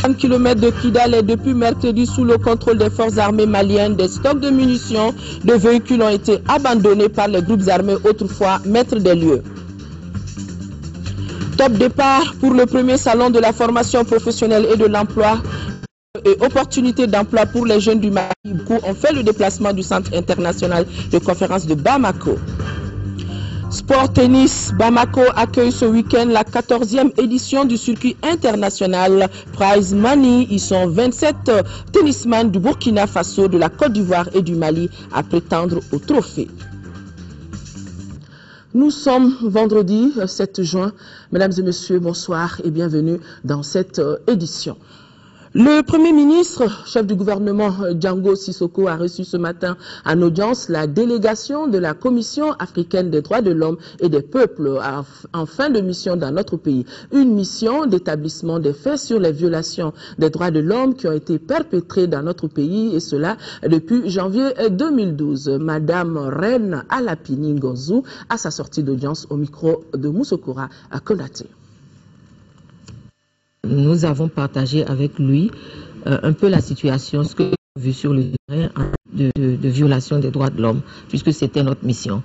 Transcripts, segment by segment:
30 km de Kidal est depuis mercredi sous le contrôle des forces armées maliennes. Des stocks de munitions, de véhicules ont été abandonnés par les groupes armés autrefois maîtres des lieux. Top départ pour le premier salon de la formation professionnelle et de l'emploi et opportunités d'emploi pour les jeunes du Mali. Beaucoup ont fait le déplacement du centre international de conférence de Bamako. Sport tennis, Bamako accueille ce week-end la 14e édition du circuit international Prize Money. Ils sont 27 tennisman du Burkina Faso, de la Côte d'Ivoire et du Mali à prétendre au trophée. Nous sommes vendredi 7 juin. Mesdames et messieurs, bonsoir et bienvenue dans cette édition. Le Premier ministre, chef du gouvernement Django Sissoko, a reçu ce matin en audience la délégation de la Commission africaine des droits de l'homme et des peuples en fin de mission dans notre pays. Une mission d'établissement des faits sur les violations des droits de l'homme qui ont été perpétrées dans notre pays, et cela depuis janvier 2012. Madame Reine Alapini Ngonzou à sa sortie d'audience au micro de Moussokora à Konaté. Nous avons partagé avec lui un peu la situation, ce que nous avons vu sur le terrain de violation des droits de l'homme, puisque c'était notre mission.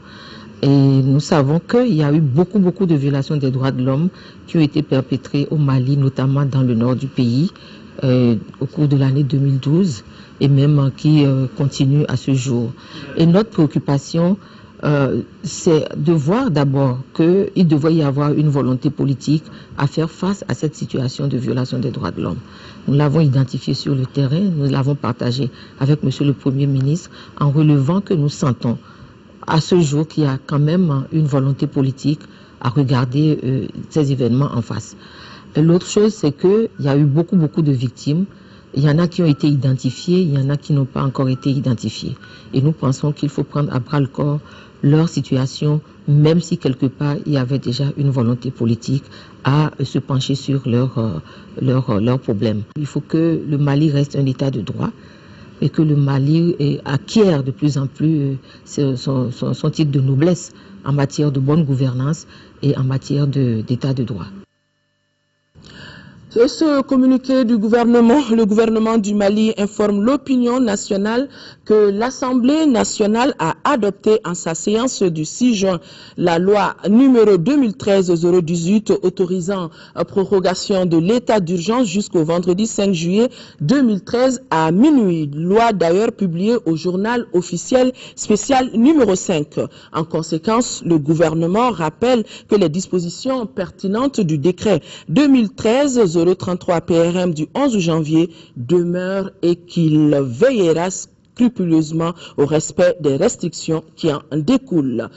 Et nous savons qu'il y a eu beaucoup de violations des droits de l'homme qui ont été perpétrées au Mali, notamment dans le nord du pays, au cours de l'année 2012, et même qui continuent à ce jour. Et notre préoccupation, c'est de voir d'abord qu'il devrait y avoir une volonté politique à faire face à cette situation de violation des droits de l'homme. Nous l'avons identifié sur le terrain, nous l'avons partagé avec Monsieur le Premier ministre en relevant que nous sentons à ce jour qu'il y a quand même une volonté politique à regarder ces événements en face. L'autre chose, c'est qu'il y a eu beaucoup de victimes. Il y en a qui ont été identifiés, il y en a qui n'ont pas encore été identifiés. Et nous pensons qu'il faut prendre à bras le corps leur situation, même si quelque part il y avait déjà une volonté politique à se pencher sur leurs problèmes. Il faut que le Mali reste un état de droit et que le Mali acquiert de plus en plus son titre de noblesse en matière de bonne gouvernance et en matière d'état de droit. Ce communiqué du gouvernement, le gouvernement du Mali informe l'opinion nationale que l'Assemblée nationale a adopté en sa séance du 6 juin la loi numéro 2013-018 autorisant prorogation de l'état d'urgence jusqu'au vendredi 5 juillet 2013 à minuit. Loi d'ailleurs publiée au journal officiel spécial numéro 5. En conséquence, le gouvernement rappelle que les dispositions pertinentes du décret 2013-033 PRM du 11 janvier demeurent et qu'il veillera scrupuleusement au respect des restrictions qui en découlent.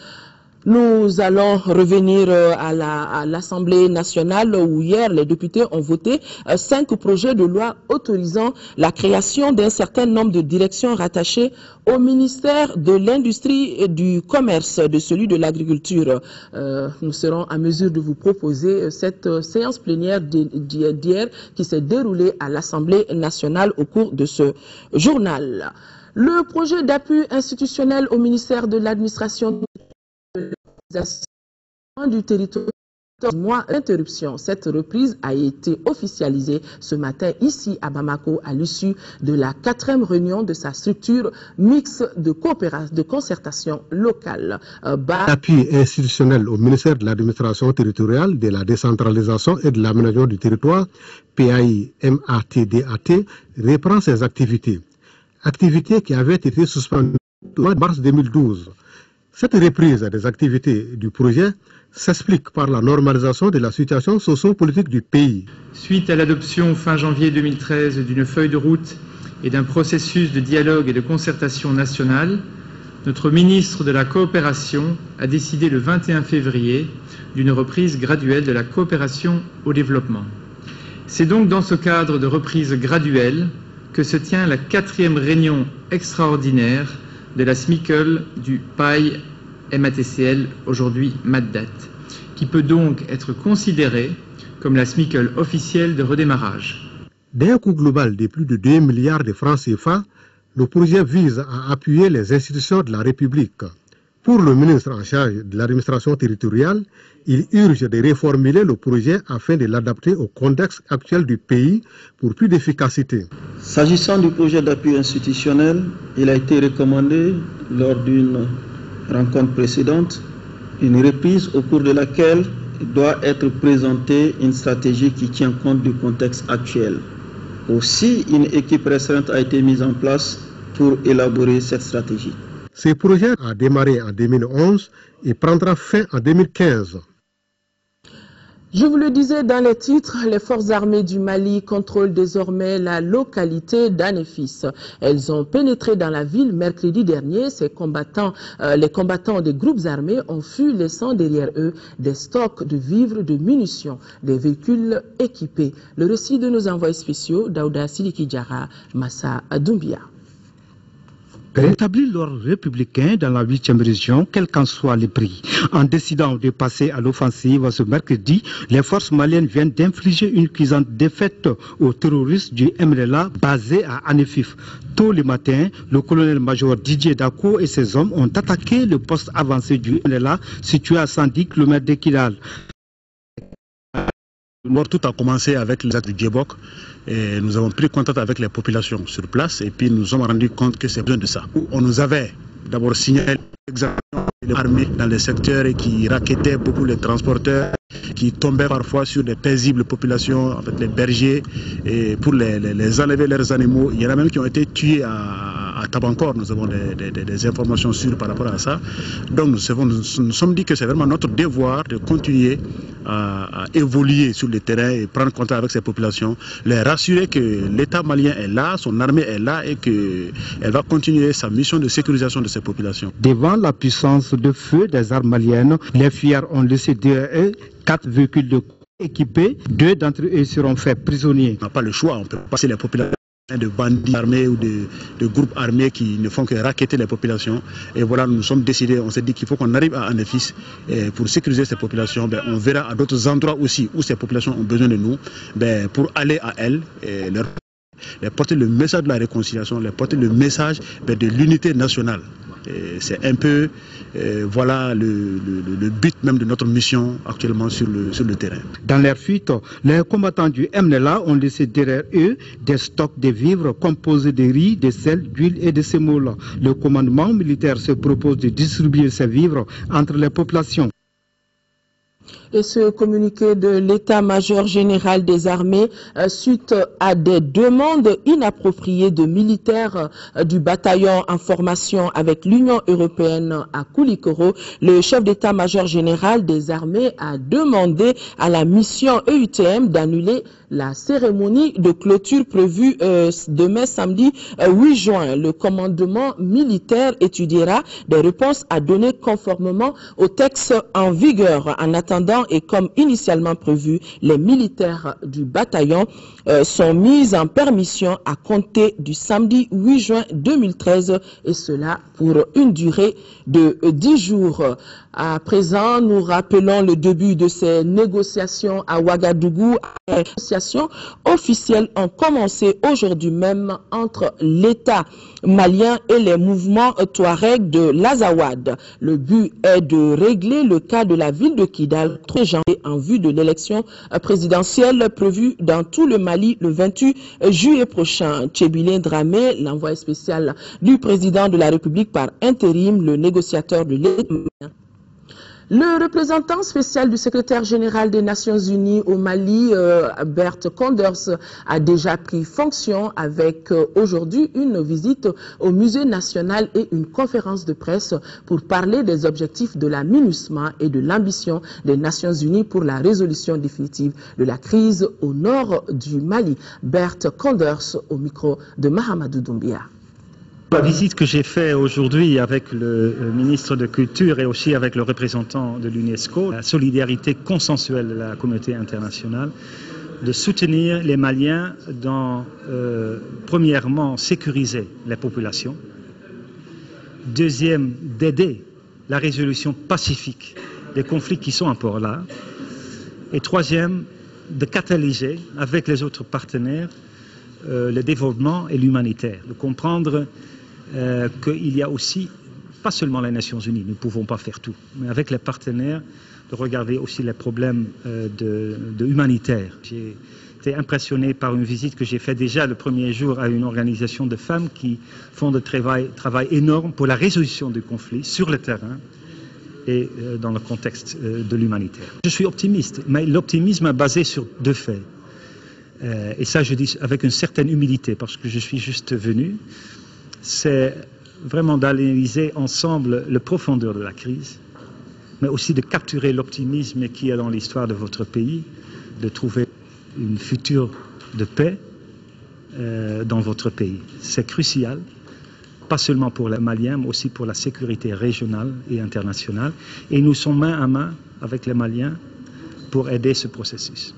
Nous allons revenir à l'Assemblée nationale où hier les députés ont voté 5 projets de loi autorisant la création d'un certain nombre de directions rattachées au ministère de l'Industrie et du Commerce, de celui de l'Agriculture. Nous serons en mesure de vous proposer cette séance plénière d'hier qui s'est déroulée à l'Assemblée nationale au cours de ce journal. Le projet d'appui institutionnel au ministère de l'Administration du territoire, mois d'interruption. Cette reprise a été officialisée ce matin ici à Bamako à l'issue de la 4e réunion de sa structure mixte de coopération, de concertation locale. L'appui institutionnel au ministère de l'administration territoriale, de la décentralisation et de l'aménagement du territoire, PAI-MATDAT, reprend ses activités. Activités qui avaient été suspendues au mois de mars 2012. Cette reprise des activités du projet s'explique par la normalisation de la situation socio-politique du pays. Suite à l'adoption fin janvier 2013 d'une feuille de route et d'un processus de dialogue et de concertation nationale, notre ministre de la Coopération a décidé le 21 février d'une reprise graduelle de la coopération au développement. C'est donc dans ce cadre de reprise graduelle que se tient la 4e réunion extraordinaire de la SMICL du PAI-MATCL, aujourd'hui MATDAT, qui peut donc être considérée comme la SMICL officielle de redémarrage. D'un coût global de plus de 2 milliards de francs CFA, le projet vise à appuyer les institutions de la République. Pour le ministre en charge de l'administration territoriale, il urge de reformuler le projet afin de l'adapter au contexte actuel du pays pour plus d'efficacité. S'agissant du projet d'appui institutionnel, il a été recommandé lors d'une rencontre précédente une reprise au cours de laquelle doit être présentée une stratégie qui tient compte du contexte actuel. Aussi, une équipe restreinte a été mise en place pour élaborer cette stratégie. Ce projet a démarré en 2011 et prendra fin en 2015. Je vous le disais dans les titres, les forces armées du Mali contrôlent désormais la localité d'Anefis. Elles ont pénétré dans la ville mercredi dernier. Les combattants des groupes armés ont fui, laissant derrière eux des stocks de vivres, de munitions, des véhicules équipés. Le récit de nos envoyés spéciaux, Daouda Sidiki Diarra, Massa Doumbia. Rétablir l'ordre républicain dans la 8e région, quel qu'en soit le prix. En décidant de passer à l'offensive ce mercredi, les forces maliennes viennent d'infliger une cuisante défaite aux terroristes du MLA basés à Anefis. Tôt le matin, le colonel-major Didier Dako et ses hommes ont attaqué le poste avancé du MLA situé à 110 km de Kidal. Tout a commencé avec les actes du Djebok et nous avons pris contact avec les populations sur place et puis nous nous sommes rendus compte que c'est besoin de ça. On nous avait d'abord signalé exactement l'armée dans les secteurs et qui racketaient beaucoup les transporteurs, qui tombaient parfois sur des paisibles populations, en fait les bergers, et pour les enlever leurs animaux. Il y en a même qui ont été tués à Tabancor. Nous avons des informations sûres par rapport à ça. Donc nous sommes dit que c'est vraiment notre devoir de continuer à évoluer sur le terrain et prendre contact avec ces populations, les rassurer que l'État malien est là, son armée est là et qu'elle va continuer sa mission de sécurisation de ces populations. Devant la puissance de feu des armes maliennes, les fuyards ont laissé derrière eux 4 véhicules de équipés. 2 d'entre eux seront faits prisonniers. On n'a pas le choix, on peut passer les populations de bandits armés ou de groupes armés qui ne font que racketter les populations. Et voilà, nous nous sommes décidés, on s'est dit qu'il faut qu'on arrive à Anefis pour sécuriser ces populations. On verra à d'autres endroits aussi où ces populations ont besoin de nous pour aller à elles et leur porter le message de la réconciliation, leur porter le message de l'unité nationale. C'est un peu voilà le but même de notre mission actuellement sur le terrain. Dans leur fuite, les combattants du MNLA ont laissé derrière eux des stocks de vivres composés de riz, de sel, d'huile et de semoule. Le commandement militaire se propose de distribuer ces vivres entre les populations. Et ce communiqué de l'état-major général des armées suite à des demandes inappropriées de militaires du bataillon en formation avec l'Union européenne à Koulikoro. Le chef d'état-major général des armées a demandé à la mission EUTM d'annuler la cérémonie de clôture prévue demain samedi 8 juin. Le commandement militaire étudiera des réponses à donner conformément au texte en vigueur. En attendant, et comme initialement prévu, les militaires du bataillon sont mis en permission à compter du samedi 8 juin 2013 et cela pour une durée de 10 jours. À présent, nous rappelons le début de ces négociations à Ouagadougou. Les négociations officielles ont commencé aujourd'hui même entre l'État malien et les mouvements Touareg de l'Azawad. Le but est de régler le cas de la ville de Kidal, 3 janvier, en vue de l'élection présidentielle prévue dans tout le Mali le 28 juillet prochain. Tchébilé Dramé, l'envoyé spécial du président de la République par intérim, le négociateur de l'État. Le représentant spécial du secrétaire général des Nations Unies au Mali, Bert Koenders, a déjà pris fonction avec aujourd'hui une visite au musée national et une conférence de presse pour parler des objectifs de la MINUSMA et de l'ambition des Nations Unies pour la résolution définitive de la crise au nord du Mali. Bert Koenders au micro de Mahamadou Doumbia. La visite que j'ai faite aujourd'hui avec le ministre de Culture et aussi avec le représentant de l'UNESCO, la solidarité consensuelle de la communauté internationale, de soutenir les Maliens dans, premièrement, sécuriser les populations, deuxième, d'aider la résolution pacifique des conflits qui sont encore là, et troisième, de catalyser avec les autres partenaires le développement et l'humanitaire, de comprendre qu'il y a aussi pas seulement les Nations Unies, nous ne pouvons pas faire tout, mais avec les partenaires, de regarder aussi les problèmes de humanitaires. J'ai été impressionné par une visite que j'ai faite déjà le premier jour à une organisation de femmes qui font un travail énorme pour la résolution du conflit sur le terrain et dans le contexte de l'humanitaire. Je suis optimiste, mais l'optimisme est basé sur deux faits. Et ça, je dis avec une certaine humilité, parce que je suis juste venu. C'est vraiment d'analyser ensemble la profondeur de la crise, mais aussi de capturer l'optimisme qu'il y a dans l'histoire de votre pays, de trouver une future de paix dans votre pays. C'est crucial, pas seulement pour les Maliens, mais aussi pour la sécurité régionale et internationale. Et nous sommes main à main avec les Maliens pour aider ce processus.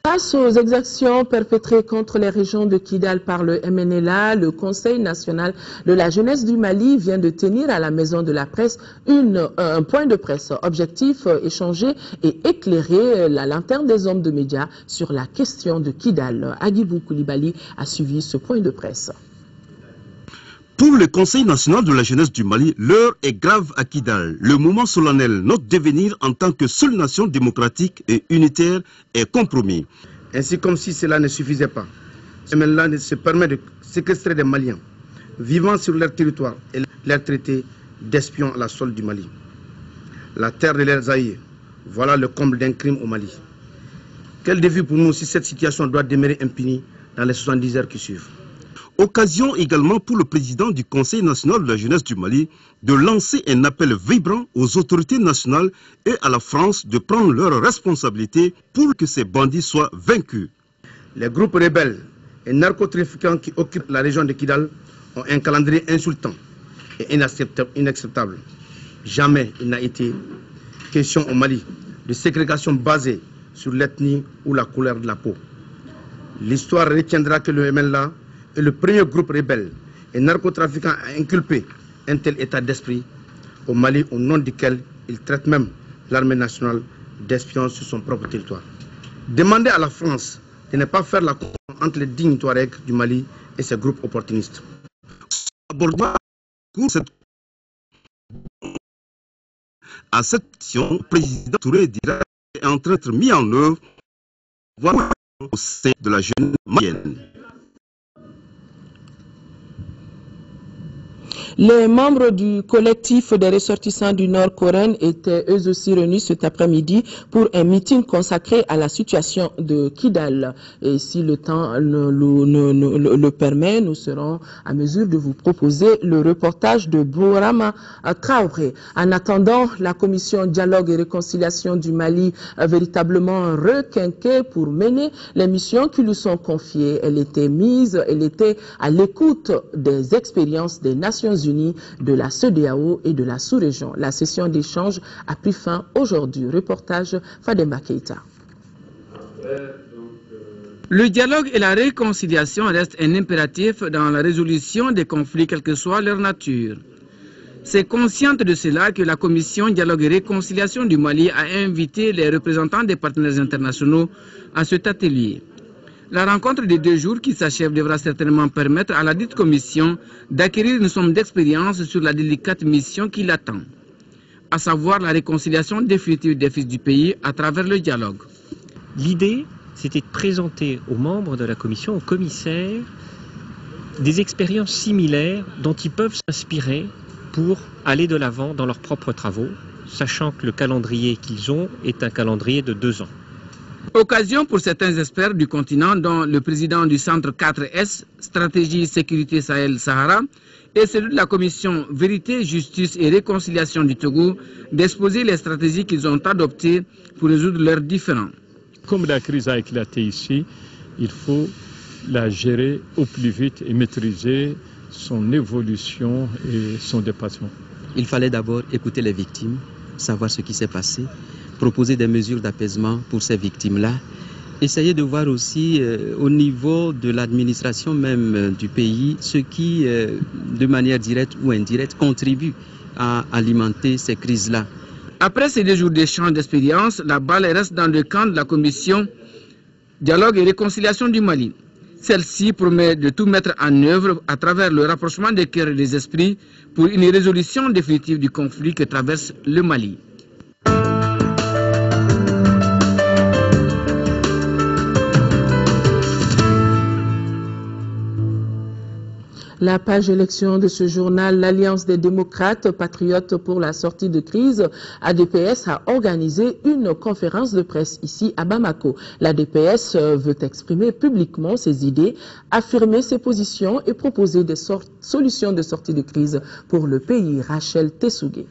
Face aux exactions perpétrées contre les régions de Kidal par le MNLA, le Conseil national de la jeunesse du Mali vient de tenir à la Maison de la Presse un point de presse. Objectif, échanger et éclairer la lanterne des hommes de médias sur la question de Kidal. Agibou Koulibaly a suivi ce point de presse. Pour le Conseil national de la jeunesse du Mali, l'heure est grave à Kidal. Le moment solennel, notre devenir en tant que seule nation démocratique et unitaire est compromis. Ainsi, comme si cela ne suffisait pas, ce MNLA se permet de séquestrer des Maliens vivant sur leur territoire et les traiter d'espions à la solde du Mali. La terre de leurs aïeux, voilà le comble d'un crime au Mali. Quel défi pour nous si cette situation doit demeurer impunie dans les 70 heures qui suivent. Occasion également pour le président du Conseil national de la jeunesse du Mali de lancer un appel vibrant aux autorités nationales et à la France de prendre leurs responsabilités pour que ces bandits soient vaincus. Les groupes rebelles et narcotrafiquants qui occupent la région de Kidal ont un calendrier insultant et inacceptable. Jamais il n'a été question au Mali de ségrégation basée sur l'ethnie ou la couleur de la peau. L'histoire retiendra que le MNLA est le premier groupe rebelle et narcotrafiquant à inculper un tel état d'esprit au Mali, au nom duquel il traite même l'armée nationale d'espions sur son propre territoire. Demandez à la France de ne pas faire la confusion entre les dignes Touaregs du Mali et ces groupes opportunistes. À cette session, le président Touré dira est en train d'être mis en œuvre au sein de la jeunesse malienne. Les membres du collectif des ressortissants du Nord Coren étaient eux aussi réunis cet après-midi pour un meeting consacré à la situation de Kidal. Et si le temps le permet, nous serons à mesure de vous proposer le reportage de Bourama Traoré. En attendant, la commission Dialogue et Réconciliation du Mali a véritablement requinqué pour mener les missions qui lui sont confiées. Elle était à l'écoute des expériences des Nations Unies, de la CEDEAO et de la sous-région. La session d'échange a pris fin aujourd'hui. Reportage Fademba Keita. Le dialogue et la réconciliation restent un impératif dans la résolution des conflits, quelle que soit leur nature. C'est consciente de cela que la commission Dialogue et Réconciliation du Mali a invité les représentants des partenaires internationaux à cet atelier. La rencontre des 2 jours qui s'achève devra certainement permettre à la dite commission d'acquérir une somme d'expérience sur la délicate mission qui l'attend, à savoir la réconciliation définitive des fils du pays à travers le dialogue. L'idée, c'était de présenter aux membres de la commission, aux commissaires, des expériences similaires dont ils peuvent s'inspirer pour aller de l'avant dans leurs propres travaux, sachant que le calendrier qu'ils ont est un calendrier de 2 ans. Occasion pour certains experts du continent, dont le président du centre 4S, Stratégie Sécurité Sahel-Sahara, et celui de la commission Vérité, Justice et Réconciliation du Togo, d'exposer les stratégies qu'ils ont adoptées pour résoudre leurs différends. Comme la crise a éclaté ici, il faut la gérer au plus vite et maîtriser son évolution et son dépassement. Il fallait d'abord écouter les victimes, savoir ce qui s'est passé, proposer des mesures d'apaisement pour ces victimes-là, essayer de voir aussi au niveau de l'administration même du pays ce qui, de manière directe ou indirecte, contribue à alimenter ces crises-là. Après ces 2 jours d'échange d'expérience, la balle reste dans le camp de la commission Dialogue et Réconciliation du Mali. Celle-ci promet de tout mettre en œuvre à travers le rapprochement des cœurs et des esprits pour une résolution définitive du conflit que traverse le Mali. La page élection de ce journal, l'Alliance des démocrates patriotes pour la sortie de crise, ADPS, a organisé une conférence de presse ici à Bamako. L'ADPS veut exprimer publiquement ses idées, affirmer ses positions et proposer des solutions de sortie de crise pour le pays. Rachel Tessougué.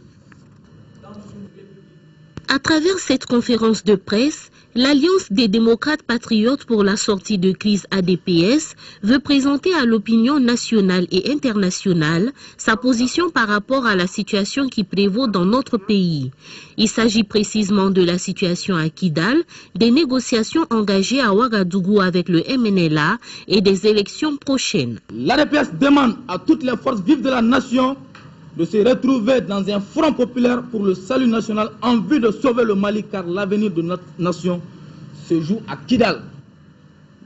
À travers cette conférence de presse, l'Alliance des démocrates patriotes pour la sortie de crise ADPS veut présenter à l'opinion nationale et internationale sa position par rapport à la situation qui prévaut dans notre pays. Il s'agit précisément de la situation à Kidal, des négociations engagées à Ouagadougou avec le MNLA et des élections prochaines. L'ADPS demande à toutes les forces vives de la nation de se retrouver dans un front populaire pour le salut national en vue de sauver le Mali, car l'avenir de notre nation se joue à Kidal.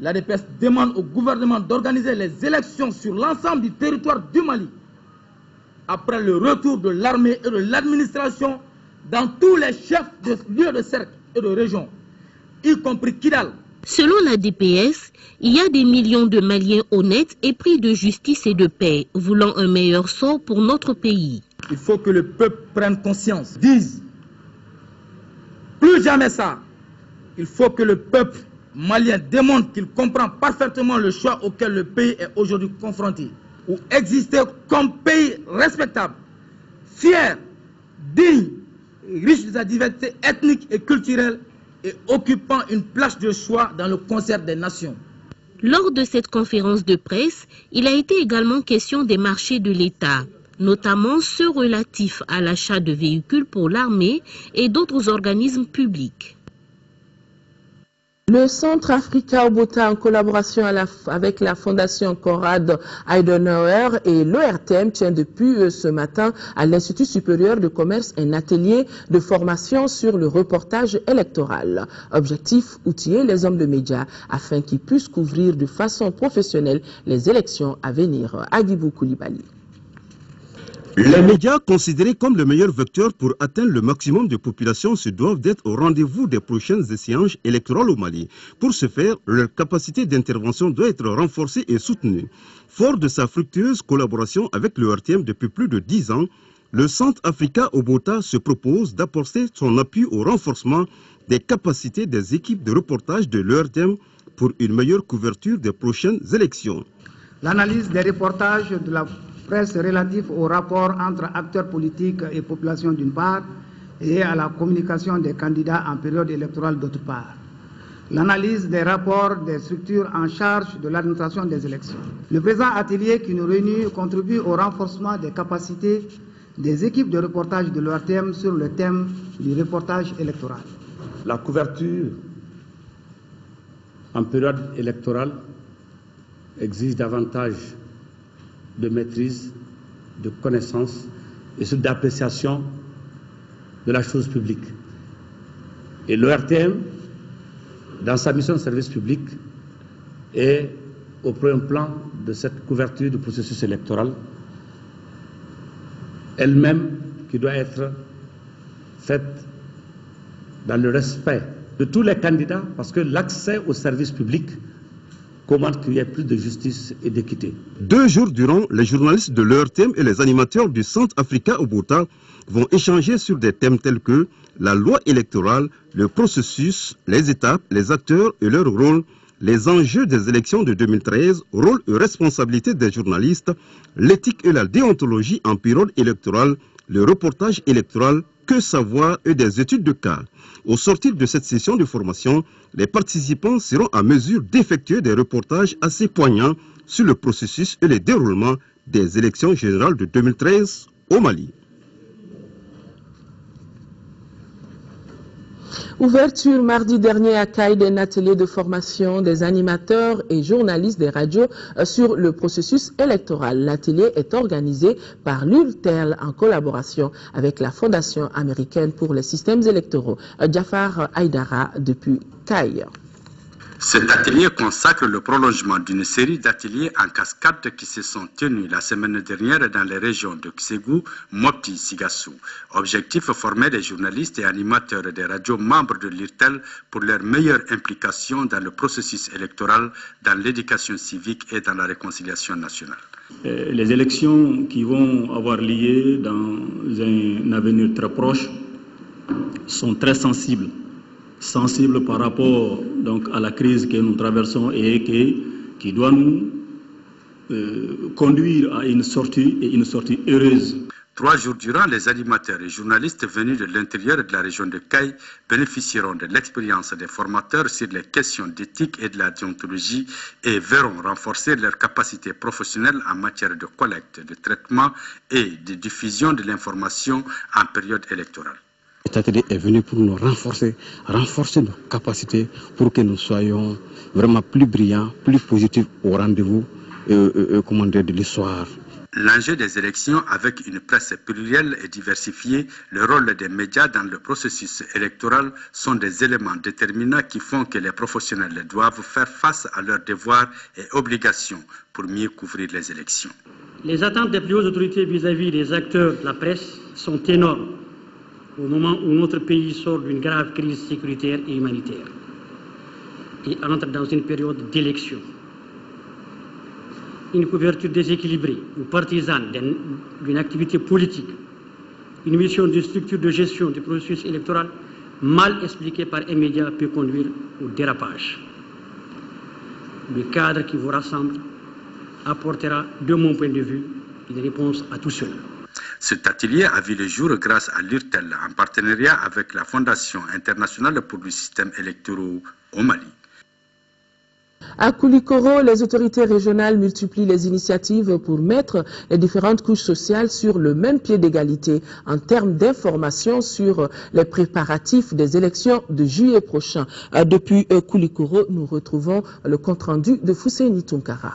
L'ADPS demande au gouvernement d'organiser les élections sur l'ensemble du territoire du Mali après le retour de l'armée et de l'administration dans tous les chefs de lieux de cercle et de région, y compris Kidal. Selon la DPS, il y a des millions de Maliens honnêtes et pris de justice et de paix, voulant un meilleur sort pour notre pays. Il faut que le peuple prenne conscience, dise plus jamais ça. Il faut que le peuple malien démontre qu'il comprend parfaitement le choix auquel le pays est aujourd'hui confronté. Ou exister comme pays respectable, fier, digne, riche de sa diversité ethnique et culturelle, et occupant une place de choix dans le concert des nations. Lors de cette conférence de presse, il a été également question des marchés de l'État, notamment ceux relatifs à l'achat de véhicules pour l'armée et d'autres organismes publics. Le Centre Africa Obota, en collaboration avec la Fondation Konrad Adenauer et l'ORTM, tient depuis ce matin à l'Institut supérieur de commerce un atelier de formation sur le reportage électoral. Objectif, outiller les hommes de médias afin qu'ils puissent couvrir de façon professionnelle les élections à venir. Agibou Koulibaly. Les médias, considérés comme le meilleur vecteur pour atteindre le maximum de population, se doivent d'être au rendez-vous des prochaines échéances électorales au Mali. Pour ce faire, leur capacité d'intervention doit être renforcée et soutenue. Fort de sa fructueuse collaboration avec le RTM depuis plus de 10 ans, le Centre Africa Obota se propose d'apporter son appui au renforcement des capacités des équipes de reportage de l'ERTM pour une meilleure couverture des prochaines élections. L'analyse des reportages de la presse relatifs au rapport entre acteurs politiques et population d'une part et à la communication des candidats en période électorale d'autre part. L'analyse des rapports des structures en charge de l'administration des élections. Le présent atelier qui nous réunit contribue au renforcement des capacités des équipes de reportage de l'ORTM sur le thème du reportage électoral. La couverture en période électorale exige davantage de maîtrise, de connaissance et d'appréciation de la chose publique. Et l'ORTM, dans sa mission de service public, est au premier plan de cette couverture du processus électoral, elle-même qui doit être faite dans le respect de tous les candidats, parce que l'accès au service public commande qu'il y ait plus de justice et d'équité. 2 jours durant, les journalistes de l'ERTM et les animateurs du Centre Africa Obota vont échanger sur des thèmes tels que la loi électorale, le processus, les étapes, les acteurs et leur rôle, les enjeux des élections de 2013, rôle et responsabilité des journalistes, l'éthique et la déontologie en période électorale, le reportage électoral, que savoir et des études de cas. Au sortir de cette session de formation, les participants seront en mesure d'effectuer des reportages assez poignants sur le processus et le déroulement des élections générales de 2013 au Mali. Ouverture mardi dernier à Caille d'un atelier de formation des animateurs et journalistes des radios sur le processus électoral. L'atelier est organisé par l'ULTEL en collaboration avec la Fondation américaine pour les systèmes électoraux. Jafar Aïdara depuis Caille. Cet atelier consacre le prolongement d'une série d'ateliers en cascade qui se sont tenus la semaine dernière dans les régions de Ségou, Mopti, Sigassou. Objectif, former des journalistes et animateurs des radios membres de l'IRTEL pour leur meilleure implication dans le processus électoral, dans l'éducation civique et dans la réconciliation nationale. Les élections qui vont avoir lieu dans un avenir très proche sont très sensibles par rapport donc, à la crise que nous traversons et qui doit nous conduire à une sortie heureuse. 3 jours durant, les animateurs et journalistes venus de l'intérieur de la région de Caille bénéficieront de l'expérience des formateurs sur les questions d'éthique et de la déontologie et verront renforcer leurs capacités professionnelles en matière de collecte, de traitement et de diffusion de l'information en période électorale. Cet atelier est venu pour nous renforcer nos capacités pour que nous soyons vraiment plus brillants, plus positifs au rendez-vous de l'histoire. L'enjeu des élections avec une presse plurielle et diversifiée, le rôle des médias dans le processus électoral sont des éléments déterminants qui font que les professionnels doivent faire face à leurs devoirs et obligations pour mieux couvrir les élections. Les attentes des plus hautes autorités vis-à-vis des acteurs de la presse sont énormes au moment où notre pays sort d'une grave crise sécuritaire et humanitaire et entre dans une période d'élection. Une couverture déséquilibrée ou partisane d'une activité politique, une mission de structure de gestion du processus électoral mal expliquée par un média peut conduire au dérapage. Le cadre qui vous rassemble apportera, de mon point de vue, une réponse à tout cela. Cet atelier a vu le jour grâce à l'IRTEL en partenariat avec la Fondation internationale pour le système électoral au Mali. À Koulikoro, les autorités régionales multiplient les initiatives pour mettre les différentes couches sociales sur le même pied d'égalité en termes d'information sur les préparatifs des élections de juillet prochain. Depuis Koulikoro, nous retrouvons le compte-rendu de Fousseini Tunkara.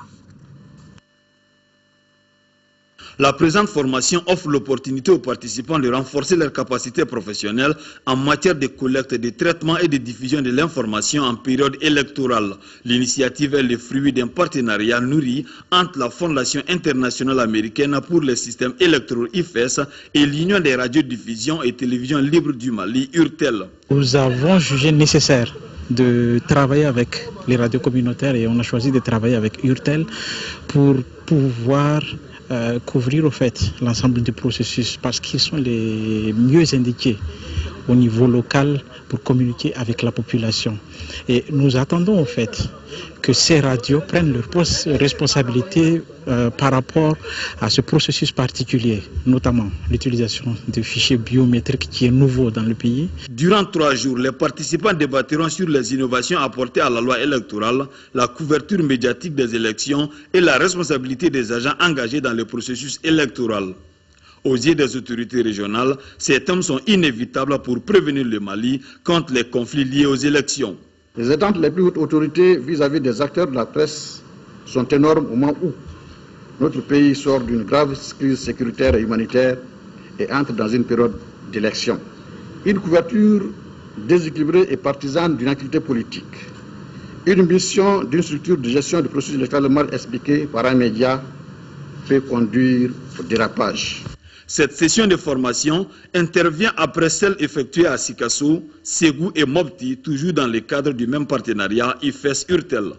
La présente formation offre l'opportunité aux participants de renforcer leurs capacités professionnelles en matière de collecte, de traitement et de diffusion de l'information en période électorale. L'initiative est le fruit d'un partenariat nourri entre la Fondation internationale américaine pour le système électoral IFES et l'Union des radiodiffusions et télévisions libres du Mali, URTEL. Nous avons jugé nécessaire de travailler avec les radios communautaires et on a choisi de travailler avec URTEL pour pouvoir couvrir au fait l'ensemble du processus parce qu'ils sont les mieux indiqués au niveau local pour communiquer avec la population. Et nous attendons au fait que ces radios prennent leurs responsabilités par rapport à ce processus particulier, notamment l'utilisation de fichiers biométriques qui est nouveau dans le pays. Durant 3 jours, les participants débattront sur les innovations apportées à la loi électorale, la couverture médiatique des élections et la responsabilité des agents engagés dans le processus électoral. Aux yeux des autorités régionales, ces thèmes sont inévitables pour prévenir le Mali contre les conflits liés aux élections. Les attentes des plus hautes autorités vis-à-vis des acteurs de la presse sont énormes au moment où notre pays sort d'une grave crise sécuritaire et humanitaire et entre dans une période d'élection. Une couverture déséquilibrée et partisane d'une activité politique, une mission d'une structure de gestion du processus électoral mal expliquée par un média peut conduire au dérapage. Cette session de formation intervient après celle effectuée à Sikassou, Ségou et Mopti, toujours dans le cadre du même partenariat IFES-URTEL.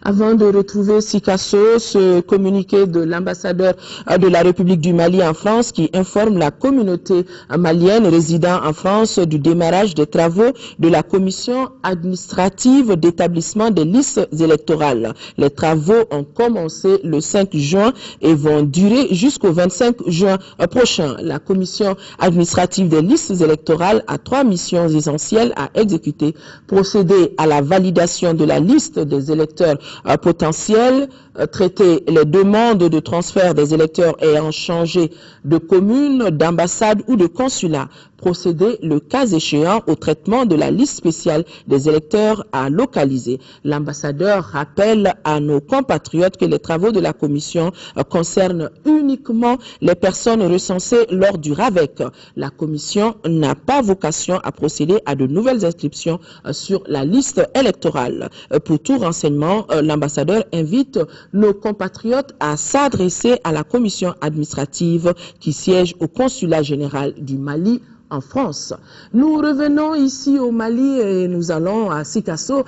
Avant de retrouver Sikasso, ce communiqué de l'ambassadeur de la République du Mali en France qui informe la communauté malienne résidant en France du démarrage des travaux de la commission administrative d'établissement des listes électorales. Les travaux ont commencé le 5 juin et vont durer jusqu'au 25 juin prochain. La commission administrative des listes électorales a 3 missions essentielles à exécuter. Procéder à la validation de la liste des électeurs potentiels, traiter les demandes de transfert des électeurs ayant changé de commune, d'ambassade ou de consulat, procéder le cas échéant au traitement de la liste spéciale des électeurs à localiser. L'ambassadeur rappelle à nos compatriotes que les travaux de la commission concernent uniquement les personnes recensées lors du RAVEC. La commission n'a pas vocation à procéder à de nouvelles inscriptions sur la liste électorale. Pour tout renseignement, l'ambassadeur invite nos compatriotes à s'adresser à la commission administrative qui siège au consulat général du Mali en France. Nous revenons ici au Mali et nous allons à Sikasso,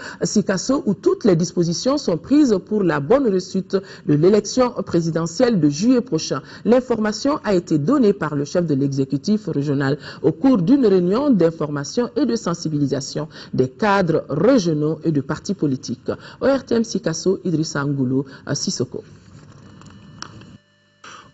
où toutes les dispositions sont prises pour la bonne réussite de l'élection présidentielle de juillet prochain. L'information a été donnée par le chef de l'exécutif régional au cours d'une réunion d'information et de sensibilisation des cadres régionaux et de partis politiques. ORTM Sikasso, Idrissa Ngoulou, Sissoko.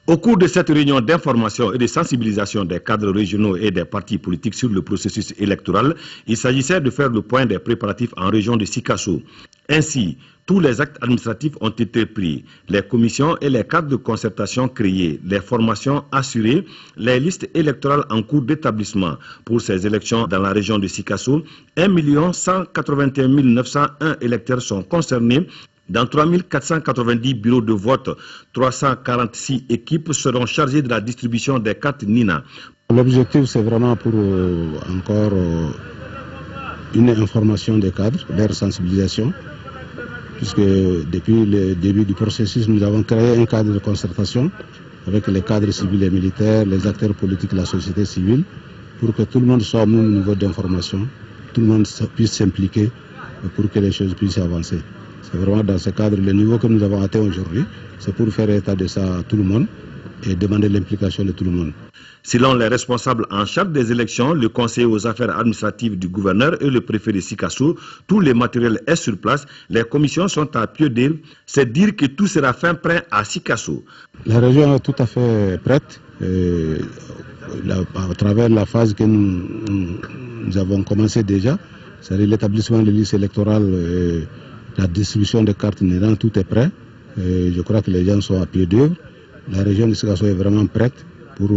Au cours de cette réunion d'information et de sensibilisation des cadres régionaux et des partis politiques sur le processus électoral, il s'agissait de faire le point des préparatifs en région de Sikasso. Ainsi, tous les actes administratifs ont été pris, les commissions et les cadres de concertation créés, les formations assurées, les listes électorales en cours d'établissement. Pour ces élections dans la région de Sikasso, 1 181 901 électeurs sont concernés. Dans 3 490 bureaux de vote, 346 équipes seront chargées de la distribution des cartes NINA. L'objectif, c'est vraiment pour encore une information des cadres, leur sensibilisation, puisque depuis le début du processus, nous avons créé un cadre de concertation avec les cadres civils et militaires, les acteurs politiques, la société civile, pour que tout le monde soit au même niveau d'information, tout le monde puisse s'impliquer pour que les choses puissent avancer. C'est vraiment dans ce cadre, le niveau que nous avons atteint aujourd'hui, c'est pour faire état de ça à tout le monde et demander l'implication de tout le monde. Selon les responsables en charge des élections, le conseiller aux affaires administratives du gouverneur et le préfet de Sikasso, tout le matériel est sur place, les commissions sont à pied d'œuvre, c'est dire que tout sera fin prêt à Sikasso. La région est tout à fait prête, à travers la phase que nous avons commencé déjà, c'est-à-dire l'établissement de listes électorales. La distribution des cartes NINA, tout est prêt. Je crois que les gens sont à pied d'œuvre. La région de Sikasso est vraiment prête pour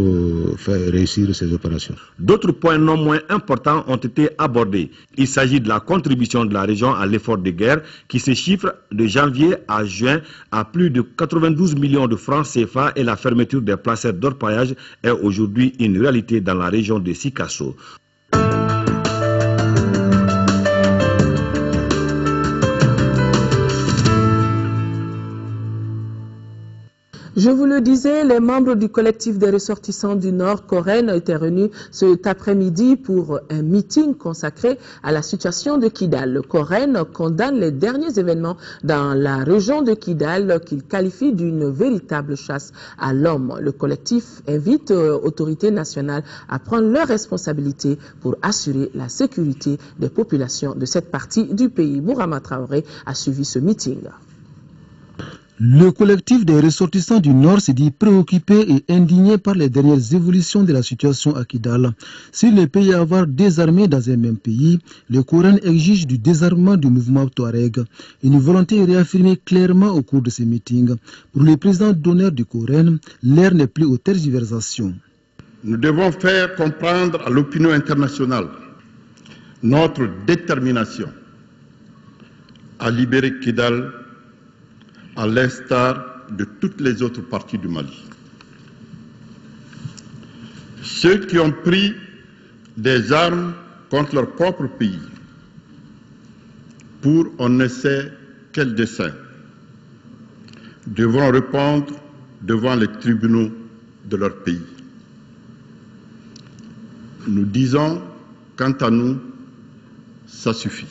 faire réussir ces opérations. D'autres points non moins importants ont été abordés. Il s'agit de la contribution de la région à l'effort de guerre qui se chiffre de janvier à juin à plus de 92 millions de francs CFA et la fermeture des placettes d'orpaillage est aujourd'hui une réalité dans la région de Sikasso. Je vous le disais, les membres du collectif des ressortissants du Nord, Coren, étaient réunis cet après-midi pour un meeting consacré à la situation de Kidal. Le Coren condamne les derniers événements dans la région de Kidal qu'il qualifie d'une véritable chasse à l'homme. Le collectif invite autorités nationales à prendre leurs responsabilités pour assurer la sécurité des populations de cette partie du pays. Bourama Traoré a suivi ce meeting. Le collectif des ressortissants du Nord s'est dit préoccupé et indigné par les dernières évolutions de la situation à Kidal. Si le pays a avoir désarmé dans un même pays, le Coran exige du désarmement du mouvement Touareg. Une volonté réaffirmée clairement au cours de ces meetings. Pour le président d'honneur du Coran, l'ère n'est plus aux tergiversations. Nous devons faire comprendre à l'opinion internationale notre détermination à libérer Kidal à l'instar de toutes les autres parties du Mali. Ceux qui ont pris des armes contre leur propre pays pour on ne sait quel dessein devront répondre devant les tribunaux de leur pays. Nous disons, quant à nous, ça suffit.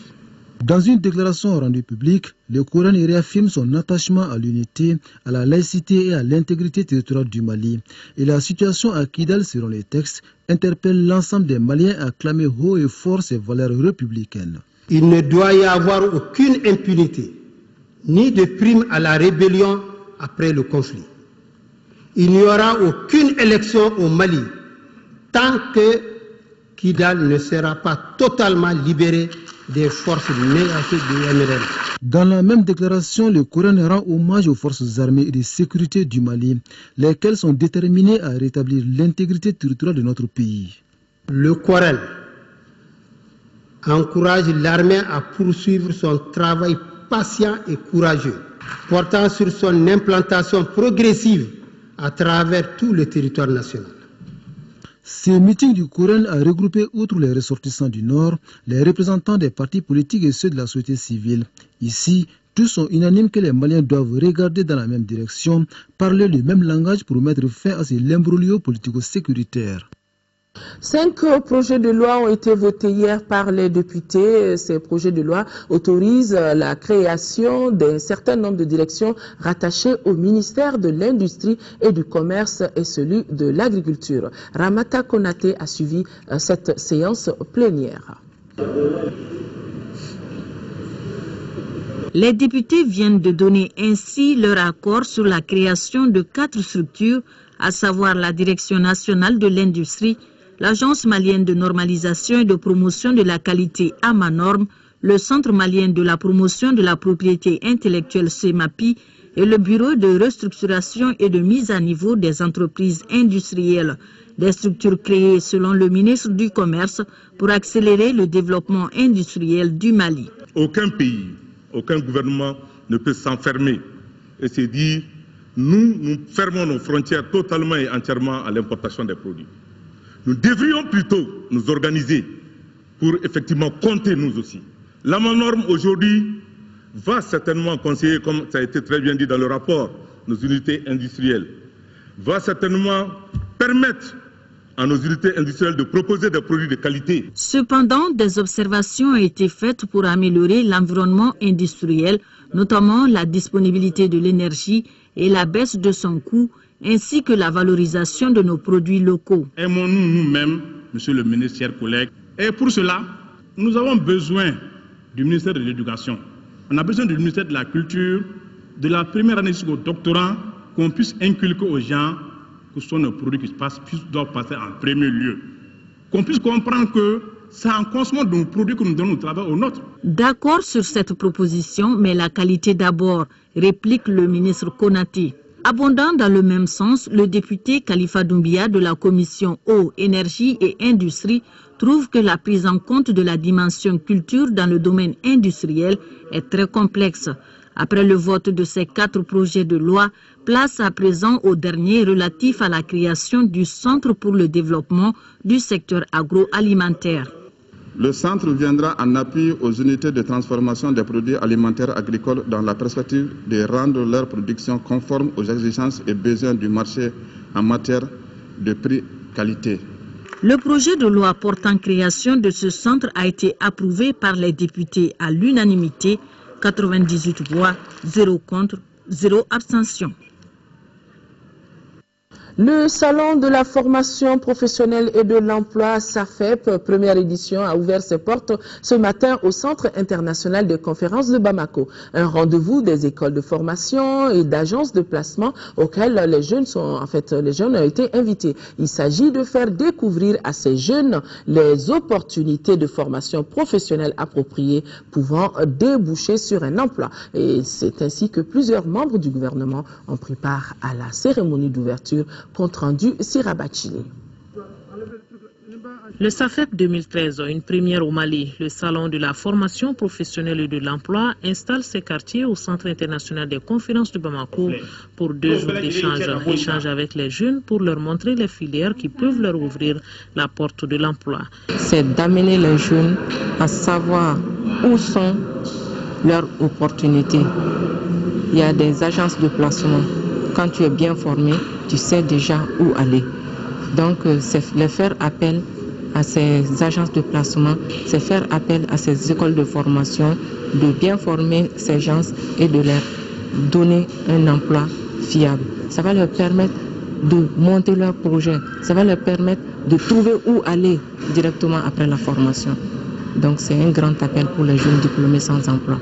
Dans une déclaration rendue publique, le Coran réaffirme son attachement à l'unité, à la laïcité et à l'intégrité territoriale du Mali. Et la situation à Kidal, selon les textes, interpelle l'ensemble des Maliens à clamer haut et fort ses valeurs républicaines. Il ne doit y avoir aucune impunité, ni de prime à la rébellion après le conflit. Il n'y aura aucune élection au Mali tant que Kidal ne sera pas totalement libéré des forces négatives du MRL. Dans la même déclaration, le Coran rend hommage aux forces armées et de sécurité du Mali, lesquelles sont déterminées à rétablir l'intégrité territoriale de notre pays. Le Coran encourage l'armée à poursuivre son travail patient et courageux, portant sur son implantation progressive à travers tout le territoire national. Ce meeting du Coran a regroupé, outre les ressortissants du Nord, les représentants des partis politiques et ceux de la société civile. Ici, tous sont unanimes que les Maliens doivent regarder dans la même direction, parler le même langage pour mettre fin à ces imbroglio politico-sécuritaires. 5 projets de loi ont été votés hier par les députés. Ces projets de loi autorisent la création d'un certain nombre de directions rattachées au ministère de l'Industrie et du Commerce et celui de l'Agriculture. Ramata Konaté a suivi cette séance plénière. Les députés viennent de donner ainsi leur accord sur la création de 4 structures, à savoir la Direction nationale de l'industrie, l'Agence malienne de normalisation et de promotion de la qualité AMANORM, le Centre malien de la promotion de la propriété intellectuelle CEMAPI et le Bureau de restructuration et de mise à niveau des entreprises industrielles. Des structures créées selon le ministre du Commerce pour accélérer le développement industriel du Mali. Aucun pays, aucun gouvernement ne peut s'enfermer et se dire nous fermons nos frontières totalement et entièrement à l'importation des produits. Nous devrions plutôt nous organiser pour effectivement compter nous aussi. L'AMANORM aujourd'hui va certainement conseiller, comme ça a été très bien dit dans le rapport, nos unités industrielles, va certainement permettre à nos unités industrielles de proposer des produits de qualité. Cependant, des observations ont été faites pour améliorer l'environnement industriel, notamment la disponibilité de l'énergie et la baisse de son coût, ainsi que la valorisation de nos produits locaux. Aimons-nous nous-mêmes, monsieur le ministre, chers collègues, et pour cela, nous avons besoin du ministère de l'Éducation. On a besoin du ministère de la Culture, de la première année jusqu'au doctorat, qu'on puisse inculquer aux gens que ce sont nos produits qui doivent passer en premier lieu. Qu'on puisse comprendre que c'est en consommant de nos produits que nous donnons au travail aux nôtres. D'accord sur cette proposition, mais la qualité d'abord, réplique le ministre Konaté. Abondant dans le même sens, le député Khalifa Doumbia de la commission Eau, Énergie et Industrie trouve que la prise en compte de la dimension culture dans le domaine industriel est très complexe. Après le vote de ces 4 projets de loi, place à présent au dernier relatif à la création du Centre pour le développement du secteur agroalimentaire. Le centre viendra en appui aux unités de transformation des produits alimentaires agricoles dans la perspective de rendre leur production conforme aux exigences et besoins du marché en matière de prix qualité. Le projet de loi portant création de ce centre a été approuvé par les députés à l'unanimité, 98 voix, 0 contre, 0 abstention. Le Salon de la formation professionnelle et de l'emploi SAFEP, première édition, a ouvert ses portes ce matin au Centre international de conférences de Bamako. Un rendez-vous des écoles de formation et d'agences de placement auxquelles les jeunes ont été invités. Il s'agit de faire découvrir à ces jeunes les opportunités de formation professionnelle appropriées pouvant déboucher sur un emploi. Et c'est ainsi que plusieurs membres du gouvernement ont pris part à la cérémonie d'ouverture. Compte rendu Sirabachili. Le SAFEP 2013, une première au Mali, le Salon de la formation professionnelle et de l'emploi, installe ses quartiers au Centre international des conférences de Bamako pour 2 jours d'échange avec les jeunes pour leur montrer les filières qui peuvent leur ouvrir la porte de l'emploi. C'est d'amener les jeunes à savoir où sont leurs opportunités. Il y a des agences de placement. Quand tu es bien formé, tu sais déjà où aller. Donc, c'est les faire appel à ces agences de placement, c'est faire appel à ces écoles de formation, de bien former ces gens et de leur donner un emploi fiable. Ça va leur permettre de monter leur projet, ça va leur permettre de trouver où aller directement après la formation. Donc, c'est un grand appel pour les jeunes diplômés sans emploi.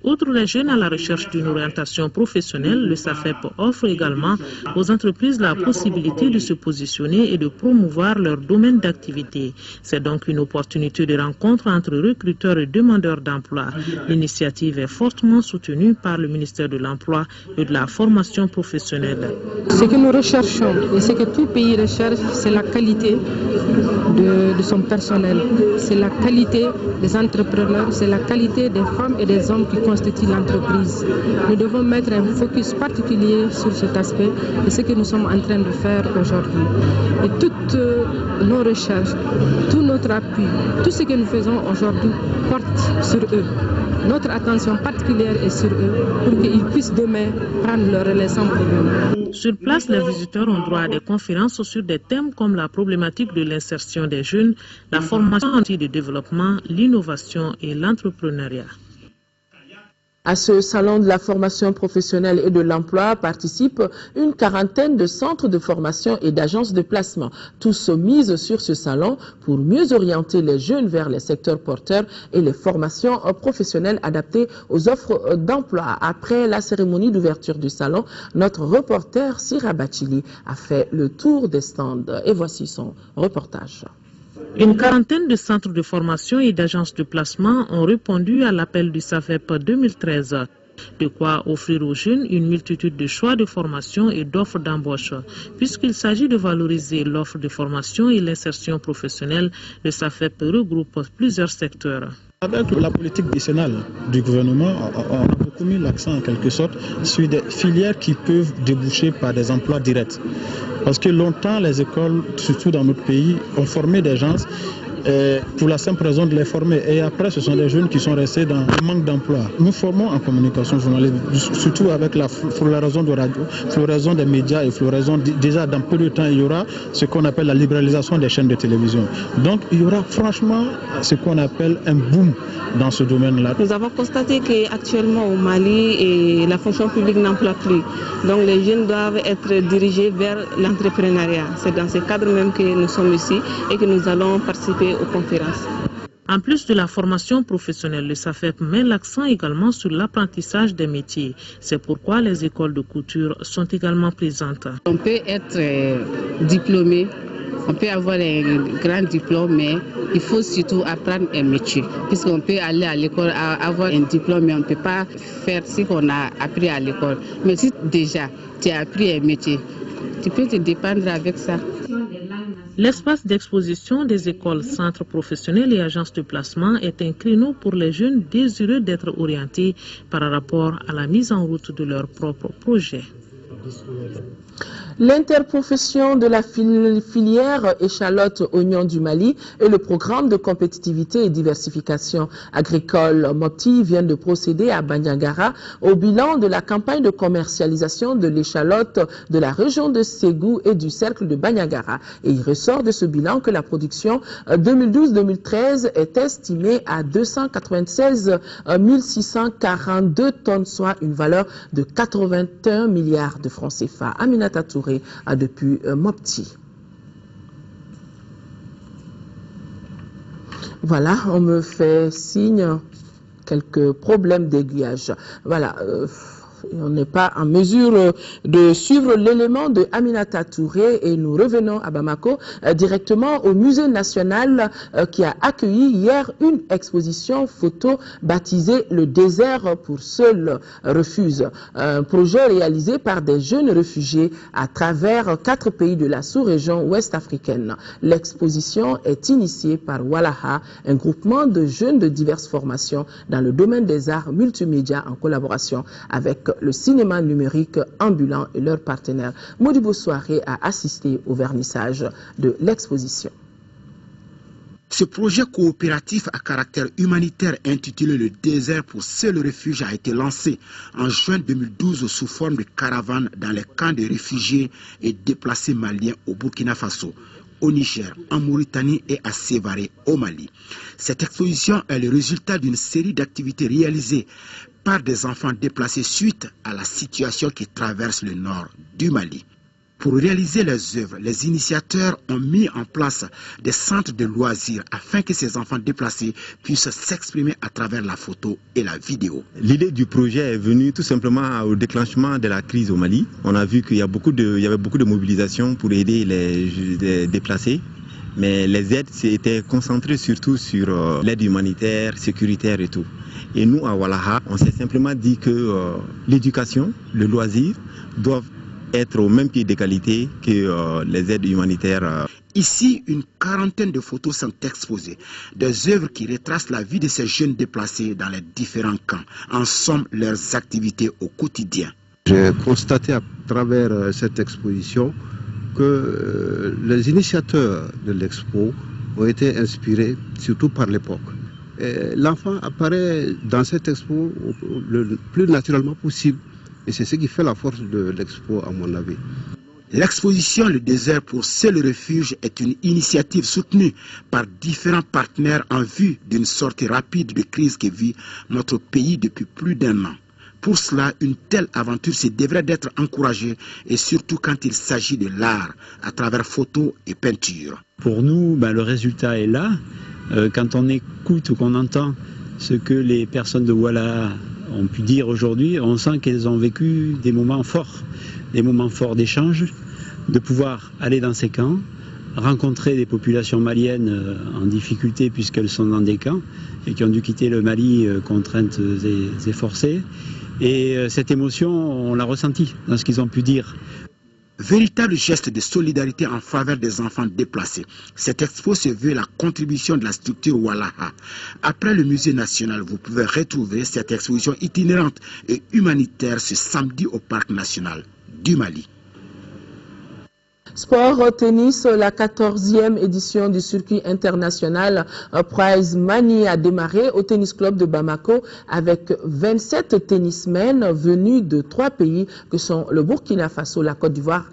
Outre les jeunes à la recherche d'une orientation professionnelle, le SAFEP offre également aux entreprises la possibilité de se positionner et de promouvoir leur domaine d'activité. C'est donc une opportunité de rencontre entre recruteurs et demandeurs d'emploi. L'initiative est fortement soutenue par le ministère de l'Emploi et de la formation professionnelle. Ce que nous recherchons et ce que tout pays recherche, c'est la qualité de son personnel, c'est la qualité des entrepreneurs, c'est la qualité des femmes et des hommes qui constituent l'entreprise. Nous devons mettre un focus particulier sur cet aspect et ce que nous sommes en train de faire aujourd'hui. Et toutes nos recherches, tout notre appui, tout ce que nous faisons aujourd'hui porte sur eux. Notre attention particulière est sur eux pour qu'ils puissent demain prendre leur relais sans problème. Sur place, les visiteurs ont droit à des conférences sur des thèmes comme la problématique de l'insertion des jeunes, la formation en de développement, l'innovation et l'entrepreneuriat. À ce salon de la formation professionnelle et de l'emploi participent une quarantaine de centres de formation et d'agences de placement. Tous misent sur ce salon pour mieux orienter les jeunes vers les secteurs porteurs et les formations professionnelles adaptées aux offres d'emploi. Après la cérémonie d'ouverture du salon, notre reporter Sira Bachili a fait le tour des stands et voici son reportage. Une quarantaine de centres de formation et d'agences de placement ont répondu à l'appel du SAFEP 2013. De quoi offrir aux jeunes une multitude de choix de formation et d'offres d'embauche. Puisqu'il s'agit de valoriser l'offre de formation et l'insertion professionnelle, le SAFEP regroupe plusieurs secteurs. Avec la politique décennale du gouvernement, on a beaucoup mis l'accent en quelque sorte sur des filières qui peuvent déboucher par des emplois directs. Parce que longtemps, les écoles, surtout dans notre pays, ont formé des gens pour la simple raison de les former. Et après, ce sont des jeunes qui sont restés dans le manque d'emploi. Nous formons en communication journalistique, surtout avec la floraison de radio, floraison des médias et floraison. Déjà, dans peu de temps, il y aura ce qu'on appelle la libéralisation des chaînes de télévision. Donc, il y aura franchement ce qu'on appelle un boom dans ce domaine-là. Nous avons constaté qu'actuellement au Mali, la fonction publique n'emploie plus. Donc, les jeunes doivent être dirigés vers l'entrepreneuriat. C'est dans ce cadre même que nous sommes ici et que nous allons participer aux conférences. En plus de la formation professionnelle, le SAFEP met l'accent également sur l'apprentissage des métiers. C'est pourquoi les écoles de couture sont également présentes. On peut être diplômé, on peut avoir un grand diplôme, mais il faut surtout apprendre un métier. Puisqu'on peut aller à l'école, avoir un diplôme, mais on ne peut pas faire ce qu'on a appris à l'école. Mais si déjà tu as appris un métier, tu peux te dépendre avec ça. L'espace d'exposition des écoles, centres professionnels et agences de placement est un créneau pour les jeunes désireux d'être orientés par rapport à la mise en route de leur propre projet. L'interprofession de la filière échalote oignon du Mali et le programme de compétitivité et diversification agricole Mopti viennent de procéder à Bandiagara au bilan de la campagne de commercialisation de l'échalote de la région de Ségou et du cercle de Bandiagara. Et il ressort de ce bilan que la production 2012-2013 est estimée à 296 642 tonnes, soit une valeur de 81 milliards de francs CFA. Aminata Touré a depuis Mopti. Voilà, on me fait signe quelques problèmes d'aiguillage. Voilà. On n'est pas en mesure de suivre l'élément de Aminata Touré et nous revenons à Bamako directement au musée national qui a accueilli hier une exposition photo baptisée Le désert pour seul refuse. Un projet réalisé par des jeunes réfugiés à travers 4 pays de la sous-région ouest africaine. L'exposition est initiée par Walaha, un groupement de jeunes de diverses formations dans le domaine des arts multimédia en collaboration avec le cinéma numérique ambulant et leurs partenaires. Modibo Soiré a assisté au vernissage de l'exposition. Ce projet coopératif à caractère humanitaire intitulé Le désert pour seul refuge a été lancé en juin 2012 sous forme de caravane dans les camps de réfugiés et déplacés maliens au Burkina Faso, au Niger, en Mauritanie et à Sévaré au Mali. Cette exposition est le résultat d'une série d'activités réalisées par des enfants déplacés suite à la situation qui traverse le nord du Mali. Pour réaliser les œuvres, les initiateurs ont mis en place des centres de loisirs afin que ces enfants déplacés puissent s'exprimer à travers la photo et la vidéo. L'idée du projet est venue tout simplement au déclenchement de la crise au Mali. On a vu qu'il y avait beaucoup de mobilisation pour aider les déplacés. Mais les aides étaient concentrées surtout sur l'aide humanitaire, sécuritaire et tout. Et nous, à Walaha, on s'est simplement dit que l'éducation, le loisir doivent être au même pied d'égalité que les aides humanitaires. Ici, une quarantaine de photos sont exposées, des œuvres qui retracent la vie de ces jeunes déplacés dans les différents camps, en somme leurs activités au quotidien. J'ai constaté à travers cette exposition que les initiateurs de l'expo ont été inspirés surtout par l'époque. L'enfant apparaît dans cette expo le plus naturellement possible et c'est ce qui fait la force de l'expo à mon avis. L'exposition Le désert pour seul refuge est une initiative soutenue par différents partenaires en vue d'une sortie rapide de crise que vit notre pays depuis plus d'1 an. Pour cela, une telle aventure se devrait d'être encouragée et surtout quand il s'agit de l'art à travers photos et peintures. Pour nous, le résultat est là. Quand on écoute ou qu'on entend ce que les personnes de Walaha ont pu dire aujourd'hui, on sent qu'elles ont vécu des moments forts d'échange, de pouvoir aller dans ces camps, rencontrer des populations maliennes en difficulté puisqu'elles sont dans des camps et qui ont dû quitter le Mali contraintes et forcées. Et cette émotion, on l'a ressentie dans ce qu'ils ont pu dire. Véritable geste de solidarité en faveur des enfants déplacés. Cette expo se veut la contribution de la structure Walaha. Après le musée national, vous pouvez retrouver cette exposition itinérante et humanitaire ce samedi au parc national du Mali. Sport tennis, la 14e édition du circuit international Prize Money a démarré au tennis club de Bamako avec 27 tennismen venus de 3 pays que sont le Burkina Faso, la Côte d'Ivoire.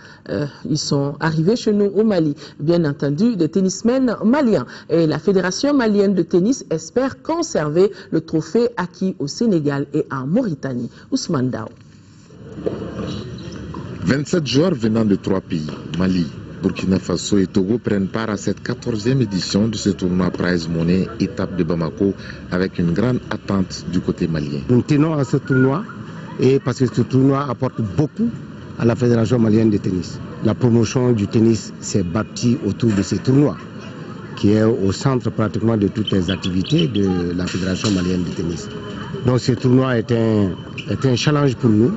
Ils sont arrivés chez nous au Mali. Bien entendu, des tennismen maliens. Et la Fédération malienne de tennis espère conserver le trophée acquis au Sénégal et en Mauritanie. Ousmane Dao. 27 joueurs venant de 3 pays, Mali, Burkina Faso et Togo, prennent part à cette 14e édition de ce tournoi Prize Money, étape de Bamako, avec une grande attente du côté malien. Nous tenons à ce tournoi et parce que ce tournoi apporte beaucoup à la Fédération malienne de tennis. La promotion du tennis s'est bâtie autour de ce tournoi, qui est au centre pratiquement de toutes les activités de la Fédération malienne de tennis. Donc ce tournoi est un challenge pour nous.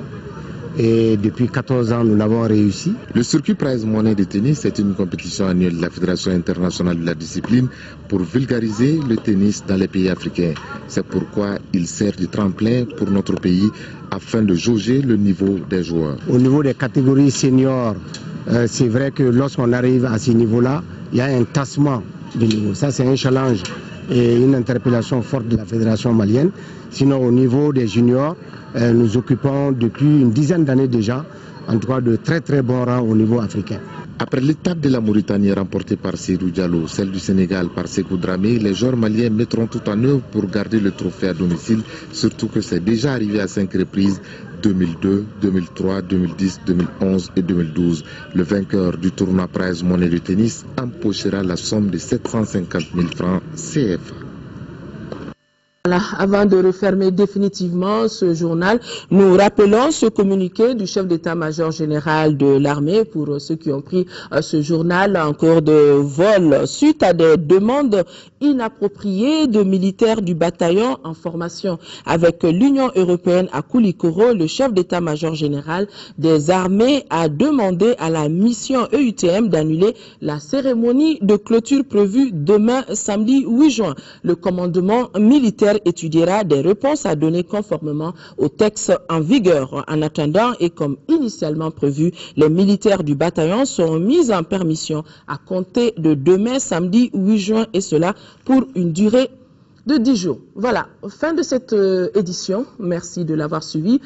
Et depuis 14 ans, nous l'avons réussi. Le circuit Prize Money de tennis est une compétition annuelle de la Fédération internationale de la discipline pour vulgariser le tennis dans les pays africains. C'est pourquoi il sert de tremplin pour notre pays afin de jauger le niveau des joueurs. Au niveau des catégories seniors, c'est vrai que lorsqu'on arrive à ce niveau-là, il y a un tassement de niveau. Ça, c'est un challenge et une interpellation forte de la Fédération malienne. Sinon, au niveau des juniors, nous occupons depuis une dizaine d'années déjà, en tout cas de très très bons rangs au niveau africain. Après l'étape de la Mauritanie remportée par Seydou Diallo, celle du Sénégal par Sékou Dramé, les joueurs maliens mettront tout en œuvre pour garder le trophée à domicile, surtout que c'est déjà arrivé à 5 reprises, 2002, 2003, 2010, 2011 et 2012. Le vainqueur du tournoi Prize Money de tennis empochera la somme de 750 000 francs CFA. Voilà, avant de refermer définitivement ce journal, nous rappelons ce communiqué du chef d'état-major général de l'armée pour ceux qui ont pris ce journal en cours de vol suite à des demandes inappropriées de militaires du bataillon en formation avec l'Union européenne à Koulikoro. Le chef d'état-major général des armées a demandé à la mission EUTM d'annuler la cérémonie de clôture prévue demain samedi 8 juin. Le commandement militaire étudiera des réponses à donner conformément au texte en vigueur. En attendant, et comme initialement prévu, les militaires du bataillon seront mis en permission à compter de demain samedi 8 juin et cela pour une durée de 10 jours. Voilà, fin de cette édition. Merci de l'avoir suivi.